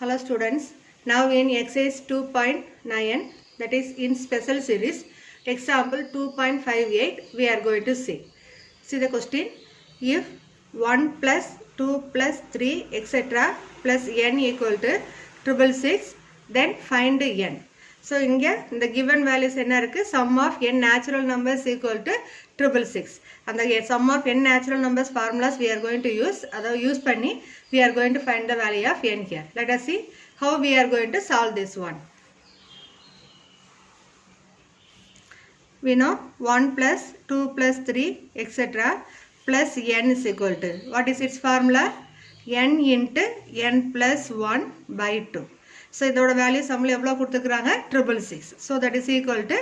Hello students, now in exercise 2.9 that is in special series example 2.58 we are going to see. See the question, if 1 plus 2 plus 3 etc plus n equal to 666 then find n. So இங்க இந்த given values என்ன இருக்கு, sum of n natural numbers equal to 666. அந்த sum of n natural numbers formulas we are going to use, அதை use பண்ணி we are going to find the value of n here. Let us see how we are going to solve this one. We know 1 plus 2 plus 3 etc plus n is equal to, what is its formula? n into n plus 1 by 2. So இதோட value சம்ல எவ்வளவு கொடுத்திருக்காங்க 666. So that is equal to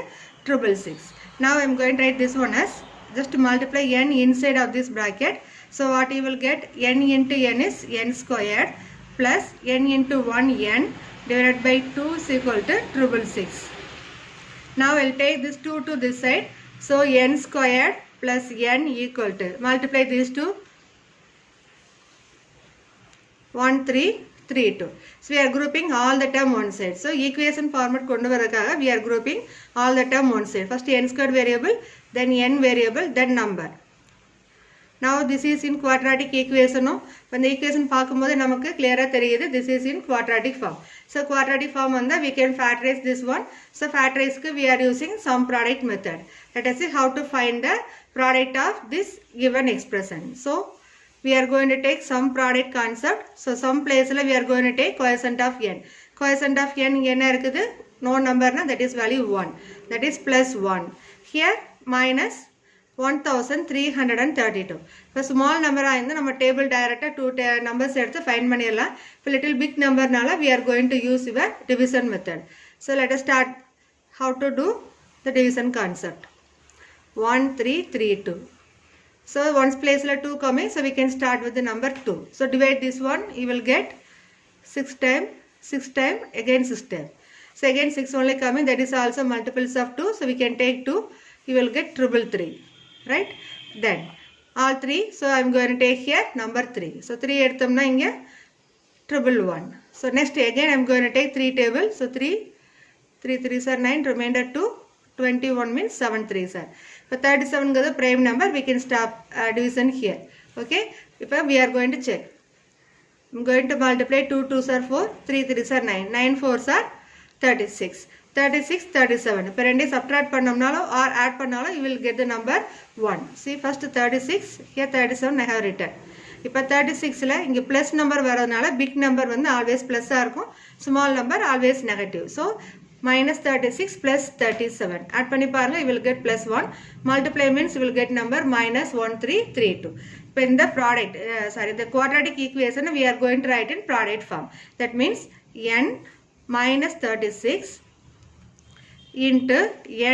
666. Now I am going to write this one as just multiply n inside of this bracket. So what you will get, n into n is n squared plus n into 1 n divided by 2 is equal to 666. Now I will take this 2 to this side. So n squared plus n equal to, multiply these two, 1332. So we are grouping all the term one side. So equation format kondu varadhukaga we are grouping all the term one side. First n squared variable, then n variable, then number. Now this is in quadratic equation. When the equation பார்க்கும்போது நமக்கு clear-ஆ தெரியுது this is in quadratic form. So quadratic form வந்தா we can factorize this one. So factorize-க்கு we are using sum product method. Let us see how to find the product of this given expression. So we are going to take sum product concept. So some place-ல we are going to take quotient of n. Quotient of n இங்க என்ன இருக்குது, no number na, that is value 1, that is plus 1. Here minus 1332. இப்போ small number ஆயிருந்தா நம்ம table direct-ஆ 2 numbers எடுத்து find பண்ணிடலாம். இப்போ little big number-னால we are going to use your division method. So let us start how to do the division concept. 1332. So ones place-ல 2 coming, so we can start with the number 2. So divide this one, you will get 6 time, again 6 time. So again 6 only coming, that is also multiples of 2, so we can take 2, you will get 333. Right? Then all 3, so I am going to take here number 3. So 3 எடுத்தோம்னா இங்க 111. So next again I am going to take 3 table. So 3 3 are 9, remainder 2, 21 means 7 3s are. So 37 is the prime number, we can stop division here. Okay? If we are going to check, I am going to multiply 2 2s are 4, 3 3s are 9, 9 4s are 36. 36, 37. இப்போ ரெண்டே subtract பண்ணோம்னாலோ or add பண்ணாலோ you will get the number 1. See first 36, here 37 I have written. இப்போ 36ல இங்க plus number வரதுனால big number வந்து always plus ஆ இருக்கும், small number always negative. So minus 36 plus 37. Add பண்ணி பாருங்க, you will get plus 1. Multiply means you will get number minus 1332. இப்போ இந்த product, the quadratic equation we are going to write in product form. That means n minus 36 into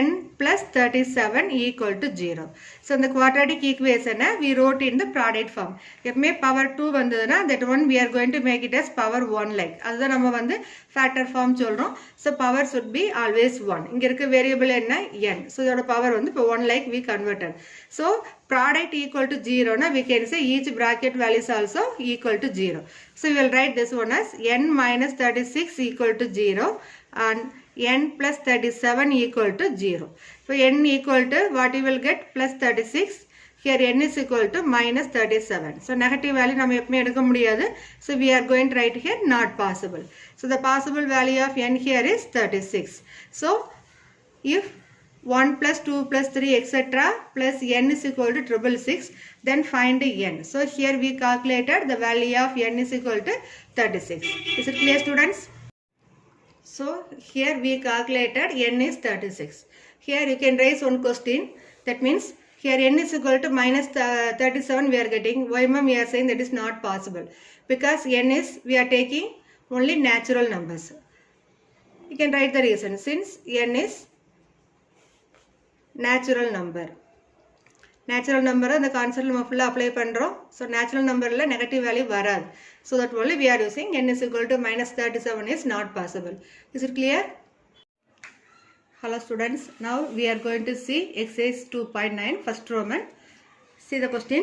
n plus 37 equal to 0. So the quadratic equation we wrote in the product form. If may power 2 vandaduna, that one we are going to make it as power 1 like. Adha nama vandu factor form solrom. So power should be always 1. Inga irukka variable enna n. So idoda power vandu 1 like we converted. So product equal to 0 na, we can say each bracket value is also equal to 0. So we will write this one as n minus 36 equal to 0 and n plus 37 equal to 0. So n equal to what you will get, plus 36. Here n is equal to minus 37. So negative value நம்ம எப்பமே எடுக்க முடியாது. So we are going to write here not possible. So the possible value of n here is 36. So if 1 plus 2 plus 3 etc plus n is equal to 666, then find n. So here we calculated the value of n is equal to 36. Is it clear students? So here we calculated n is 36. Here you can raise one question. That means here n is equal to minus 37 we are getting. Why ma'am we are saying that is not possible? Because n is, we are taking only natural numbers. You can write the reason. Since n is natural number. Natural number the concept நம்ம full apply பண்றோம். So natural numberல negative value வராது. So that only we are using n is equal to minus 37 is not possible. Is it clear? Hello students, now we are going to see exercise 2.9 first Roman. See the question,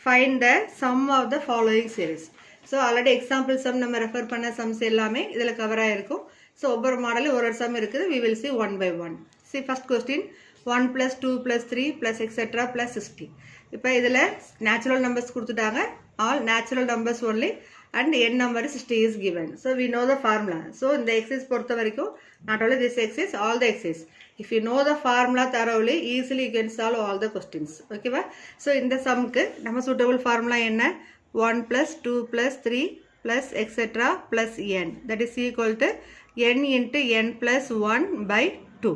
find the sum of the following series. So already example sum நம்ம refer பண்ண sums எல்லாமே இதில் cover ஆகிருக்கும். So ஒவ்வொரு மாடலும் ஒரு some இருக்குது. we will see one by one. see first question 1 plus 2 plus 3 plus etc plus 60. இப்போ இதில் நேச்சுரல் நம்பர்ஸ் கொடுத்துட்டாங்க. all natural numbers only and n number 60 is given. So we know the formula. So இந்த exercise பொறுத்த வரைக்கும் not only this exercise, all the exercise. If you know the formula thoroughly, easily you can solve all the questions. Okay va? So இந்த sumக்கு நம்ம suitable formula என்ன? 1 plus 2 plus 3 plus etc plus n. That is equal to n into n plus 1 by 2.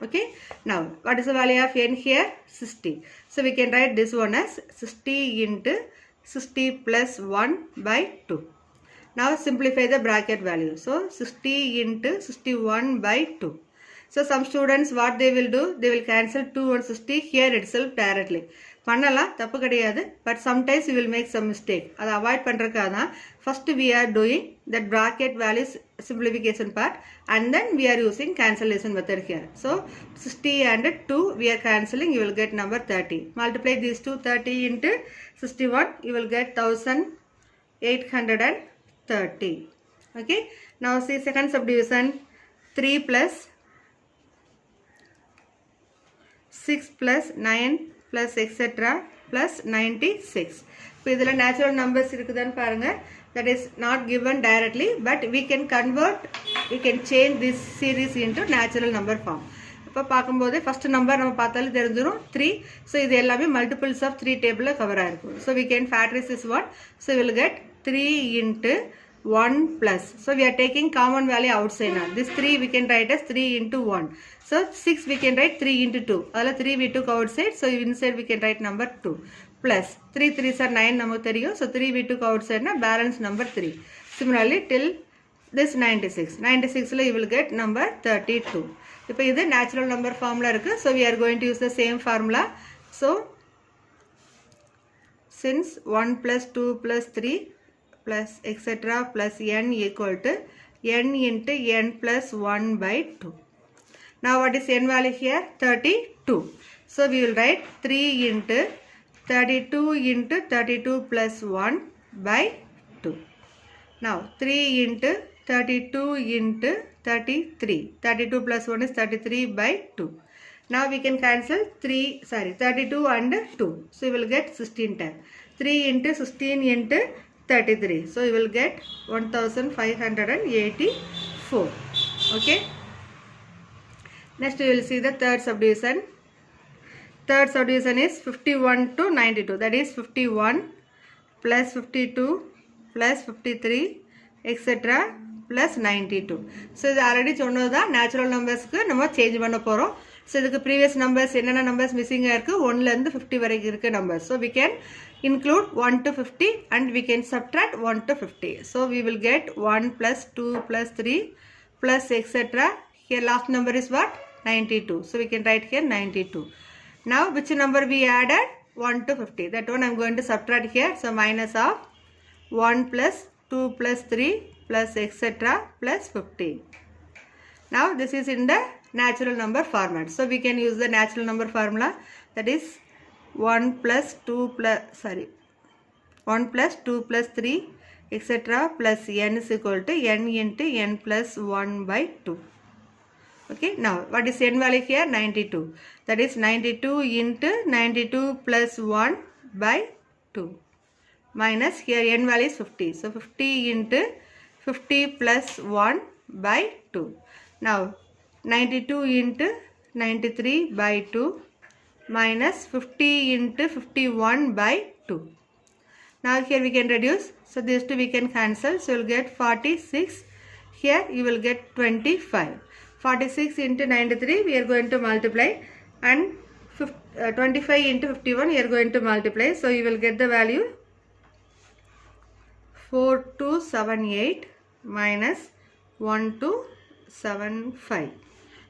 Okay. Now what is the value of n here? 60. So we can write this one as 60 into 60 plus 1 by 2. Now simplify the bracket value. So 60 into 61 by 2. So some students what they will do? They will cancel 2 and 60 here itself directly. பண்ணலாம், தப்பு கிடையாது. But sometimes you will make some mistake. அதை avoid பண்ணுறதுக்காக தான் first we are doing that bracket values simplification part and then we are using cancellation method here. So 60 and 2 we are cancelling, you will get number 30. Multiply these two, 30 into 61, you will get 1830. Okay. Now see second subdivision, 3 plus 6 plus 9 plus etc plus 96. இப்போ இதில் natural numbers இருக்குதுன்னு பாருங்கள். that is not given directly but we can convert, we can change this series into natural number form. இப்போ பார்க்கும்போது first number நம்ம பார்த்தாலும் தெரிஞ்சிடும் 3. So இது எல்லாமே மல்டிபிள்ஸ் ஆஃப் 3 டேபிளில் கவர் ஆகிருக்கும். So we can factorize this one. So we will get 3 into 1 plus. So we are taking common value outside now. This 3 we can write as 3 into 1. So 6 we can write 3 into 2. Adala 3 we took outside. So inside we can write number 2. Plus 3 3s are 9 namakku theriyum. So 3 we took outside na balance number 3. Similarly till this 96. 96 la you will get number 32. இப்போ இது natural number formula இருக்கு. So we are going to use the same formula. So since 1 plus 2 plus 3 plus etc plus n equal to n into n plus 1 by 2. Now what is n value here? 32. So we will write 3 into 32 into 32 plus 1 by 2. Now 3 into 32 into 33. 32 plus 1 is 33 by 2. Now we can cancel 32 and 2. So you will get 16 times. 3 into 16 into 33. So you will get 1584. Okay. Next we will see the third subdivision. Third subdivision is 51 to 92. That is 51 plus 52 plus 53 etc plus 92. So இது already சொன்னதுதான் natural numbersக்கு நம்ம change பண்ண போறோம். So இதுக்கு previous numbers என்னென்ன numbers missing இருக்கு 1 ல இருந்து 50 வரைக்கும் இருக்கு numbers. So we can include 1 to 50 and we can subtract 1 to 50. So we will get 1 plus 2 plus 3 plus etc. Here last number is what? 92. So we can write here 92. Now which number we added? 1 to 50. That one I am going to subtract here. So minus of 1 plus 2 plus 3 plus etc plus 50. Now this is in the natural number format. So we can use the natural number formula. That is 1 plus 2 plus 3 etc plus n is equal to n into n plus 1 by 2. Okay. Now what is n value here? 92. That is 92 into 92 plus 1 by 2 minus here n value is 50. So 50 into 50 plus 1 by 2. Now 92 into 93 by 2 minus 50 into 51 by 2. Now here we can reduce. So these two we can cancel. So you will get 46. Here you will get 25. 46 into 93 we are going to multiply and 25 into 51 we are going to multiply. So you will get the value 4278 minus 1275.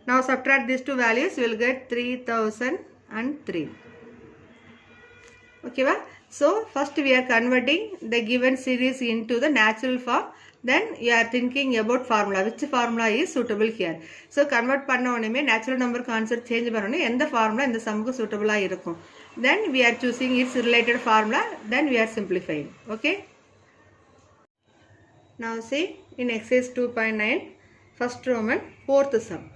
Now subtract these two values, you will get 3003. Okay va? So first we are converting the given series into the natural form. Then you are thinking about formula. Which formula is suitable here? So convert பண்ண உடனே natural number concept change பண்ண எந்த formula இந்த sumக்கு suitable இருக்கும். Then we are choosing its related formula. Then we are simplifying. Okay. Now see in exercise 2.9 first Roman fourth sum.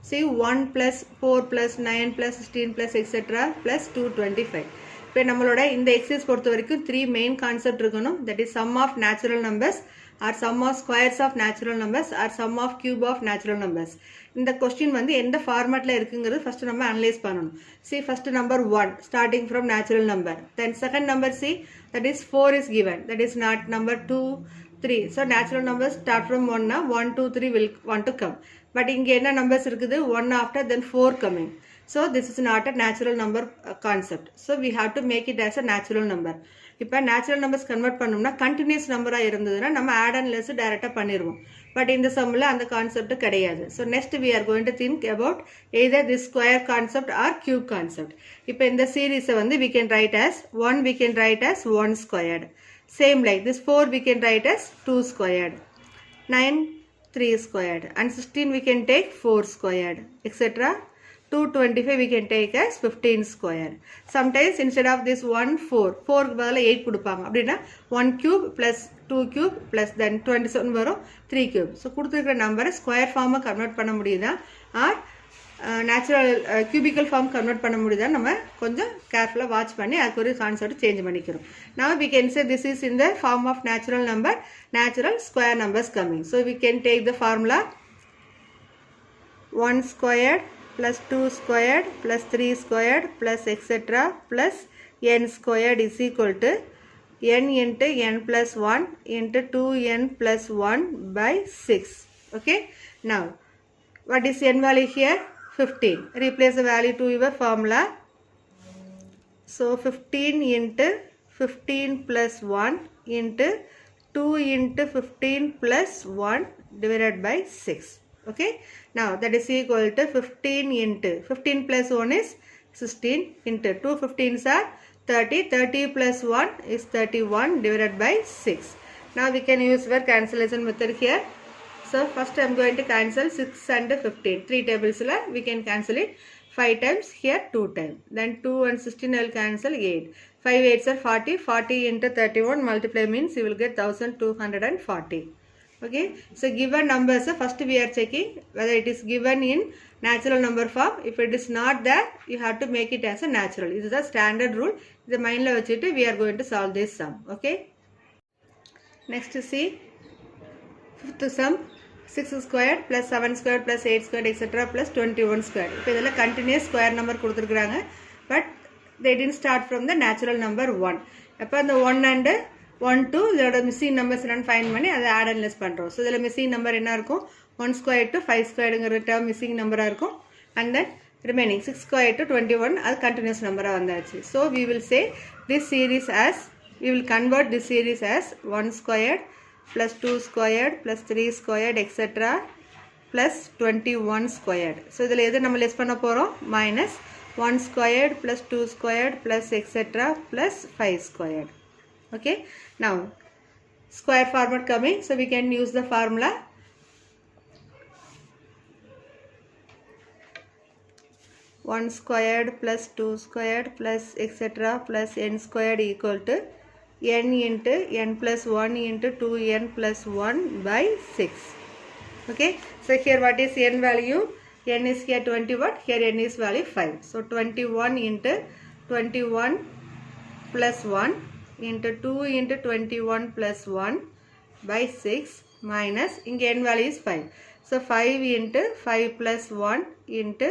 See 1 plus 4 plus 9 plus 16 plus etc. plus 225. இப்போ நம்மளோட இந்த exercise பொறுத்த வரைக்கும் 3 main concept இருக்கணும். That is sum of natural numbers or sum of squares of natural numbers or sum of cube of natural numbers. இந்த question வந்து எந்த ஃபார்மேட்டில் இருக்குங்கிறது ஃபர்ஸ்ட் நம்ம அனலைஸ் பண்ணணும். See first number 1 starting from natural number. Then second number see that is 4 is given. That is not number 2, 3. So natural numbers start from 1 now. 1, 2, 3 will want to come. But இங்கே என்ன numbers இருக்குது 1 after then 4 coming. So this is not a natural number concept. So we have to make it as a natural number. இப்போ natural numbers convert பண்ணோம்னா continuous number இருந்ததுன்னா நம்ம add and less டைரக்டா பண்ணிடுவோம். But இந்த sumல அந்த concept கிடையாது. So next we are going to think about either this square concept or cube concept. இப்போ இந்த series வந்து we can write as 1 we can write as 1 squared. Same like this 4 we can write as 2 squared. 9 3 squared and 16 we can take 4 squared etc. 225 we can take as 15 square. Sometimes instead of this 1 4 க்கு பதிலா 8 கொடுப்பாங்க. அப்படினா 1 cube plus 2 cube plus then 27 வரும் 3 cube. So கொடுத்திருக்கிற நம்பரை square pharma convert பண்ண முடியுதா or natural cubical form convert பண்ண முடியுதா நம்ம கொஞ்சம் கேர்ஃபுல்லா வாட்ச் பண்ணி அதுக்கு ஒரு கான்செப்ட் சேஞ்ச் பண்ணிக்கிறோம். Now we can say this is in the form of natural number, natural square numbers coming. So we can take the formula 1 squared plus 2 squared plus 3 squared plus etc. plus n squared is equal to n into n plus 1 into 2n plus 1 by 6. Okay. Now what is n value here? 15. Replace the value to your formula. So 15 into 15 plus 1 into 2 into 15 plus 1 divided by 6. Okay. Now that is equal to 15 into 15 plus 1 is 16 into 2 15s are 30. 30 plus 1 is 31 divided by 6. Now we can use our cancellation method here. So first I am going to cancel 6 and 15. 3 tables we can cancel it. 5 times here 2 times. Then 2 and 16 I will cancel 8. 5 8s are 40. 40 into 31 multiply means you will get 1240. Okay. So given numbers first we are checking whether it is given in natural number form. If it is not there you have to make it as a natural. This is a standard rule. The mind la vechittu we are going to solve this sum. Okay. Next see fifth sum 6 squared plus 7 squared plus 8 squared etc. plus 21 squared. இப்போ இதெல்லாம் continuous square number கொடுத்திருக்காங்க. But they didn't start from the natural number 1. அப்போ அந்த 1 and 1 2 இதோட missing numbers என்னன்னு find பண்ணி அதை add and less பண்ணுறோம். ஸோ இதில் மிஸ்ஸிங் நம்பர் என்ன இருக்கும் 1 ஸ்கொயர் டு 5 ஸ்கொயருங்கிற டேர்ம் மிஸ்ஸிங் நம்பராக இருக்கும். And then remaining 6 square to 21 அது கண்டினியூஸ் நம்பராக வந்தாச்சு. So we will say this series as we will convert this series as 1 square plus 2 squared plus 3 squared etc. plus 21 squared. So இதில் எது நம்ம less பண்ண போகிறோம் minus 1 squared plus 2 squared plus etc. plus 5 squared. Okay. Now square format coming, so we can use the formula 1 squared plus 2 squared plus etc. plus n squared equal to n into n plus 1 into 2n plus 1 by 6. Okay. So here what is n value? N is here 21. Here n is value 5. So 21 into 21 plus 1 into 2 into 21 plus 1 by 6 minus inge n value is 5. So 5 into 5 plus 1 into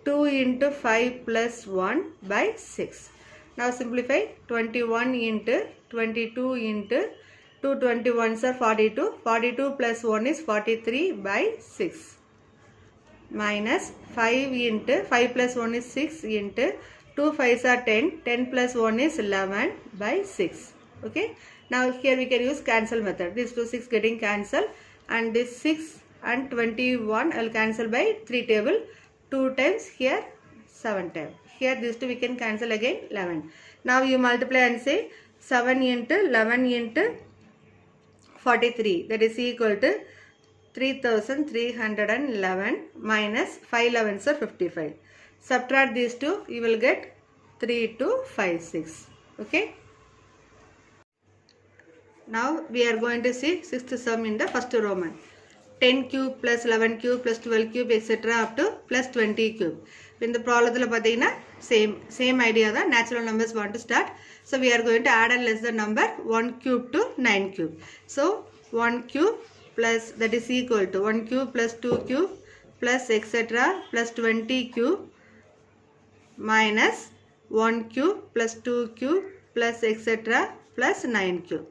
2 into 5 plus 1 by 6. Now simplify 21 into 22 into 2 21s are 42. 42 plus 1 is 43 by 6 minus 5 into 5 plus 1 is 6 into 2 5s are 10. 10 plus 1 is 11 by 6. Okay. Now here we can use cancel method. These two 6 getting cancelled and this 6 and 21 I will cancel by 3 table. 2 times here 7 times. Here these two we can cancel again 11. Now you multiply and say 7 into 11 into 43 that is equal to 3311 minus 5 11s are 55. Subtract these two you will get 3256. Okay. Now we are going to see sixth sum in the first Roman. 10 cube plus 11 cube plus 12 cube etc. up to plus 20 cube. In the problem, same idea, the natural numbers want to start. So we are going to add and less the number 1 cube to 9 cube. So 1 cube plus, that is equal to 1 cube plus 2 cube plus etc. plus 20 cube minus 1 cube plus 2 cube plus etc. plus 9 cube.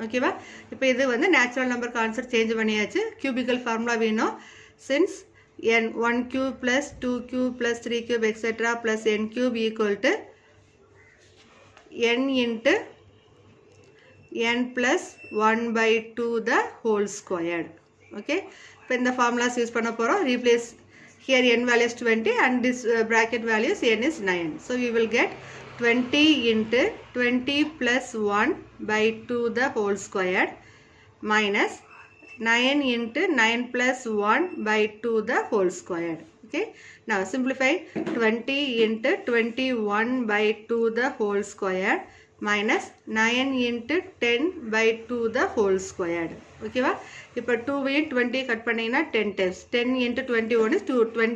Okay ba? இப்போ இது வந்து natural number concept change பண்ணியாச்சு. Cubical formula we know. Since n 1 cube plus 2 cube plus 3 cube etc. plus n cube equal to n into n plus 1 by 2 the whole squared. Okay. இப்போ இந்த formulas use பண்ண போறோம். Replace here n value is 20 and this bracket value is n is 9. So we will get 20 into 20 plus 1 by 2 the whole squared minus 9 into 9 plus 1 by 2 the whole squared. Okay. Now simplify 20 into 21 by 2 the whole squared minus 9 into 10 by 2 the whole squared. Okay va? இப்போ 2 in 20 cut பண்ணீங்கன்னா 10 times. 10 into 21 is 210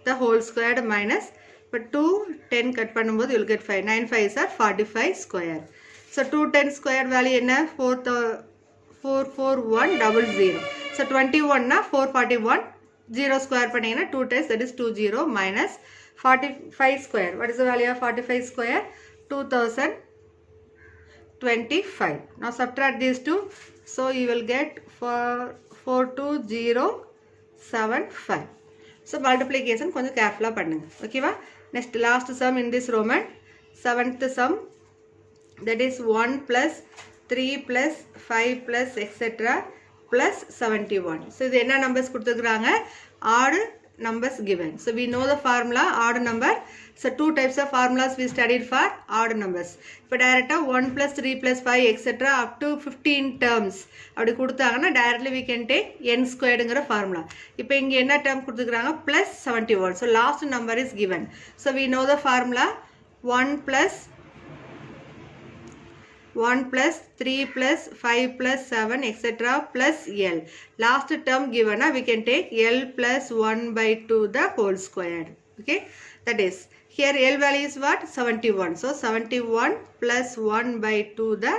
the whole squared minus but 2 10 cut பண்ணும்போது you will get 5. 9 5s are 45 square. So 210 square value என்ன 44100. So 21 na 441 0 square பண்ணீங்கன்னா 2 times, that is 20 minus 45 square. What is the value of 45 square? 2025. Now subtract these two. So you will get 42075. So multiplication கொஞ்சம் careful பண்ணுங்க. Okay va? Next last sum in this Roman. Seventh sum, that is 1 plus 3 plus 5 plus etc. plus 71. So இது என்ன numbers கொடுத்துருக்காங்க? Odd numbers given. So we know the formula odd number. So two types of formulas we studied for odd numbers. இப்போ directly 1 plus 3 plus 5 etc. up to 15 terms அப்படி கொடுத்தாங்கன்னா directly we can take n squaredங்கிற formula. இப்போ இங்க என்ன term கொடுத்துருக்காங்க? Plus 71. So last number is given. So we know the formula 1 plus 3 plus 5 plus 7 etc. plus L. Last term given, we can take L plus 1 by 2 the whole squared. Okay, that is here L value is what? 71. So 71 plus 1 by 2 the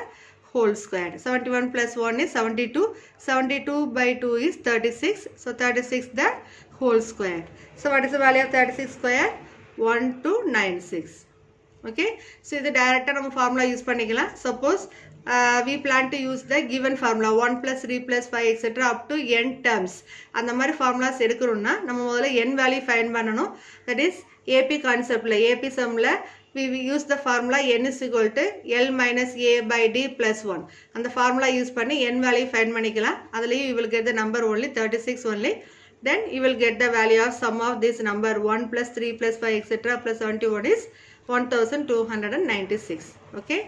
whole squared. 71 plus 1 is 72. 72 by 2 is 36. So 36 the whole squared. So what is the value of 36 square? 1296. Okay. So the direct formula use பண்ணிக்கலாம். Suppose we plan to use the given formula 1 plus 3 plus 5 etc. up to n terms. அந்த மாதிரி formulas எடுக்கணும்னா நம்ம முதல்ல n value find பண்ணணும். That is AP conceptல AP sumல we use the formula n is equal to L minus A by D plus 1. அந்த formula use பண்ணி n value find பண்ணிக்கலாம். அதுலயும் you will get the number only 36 only. Then you will get the value of sum of this number 1 plus 3 plus 5 etc. plus 71 is 1296. Okay.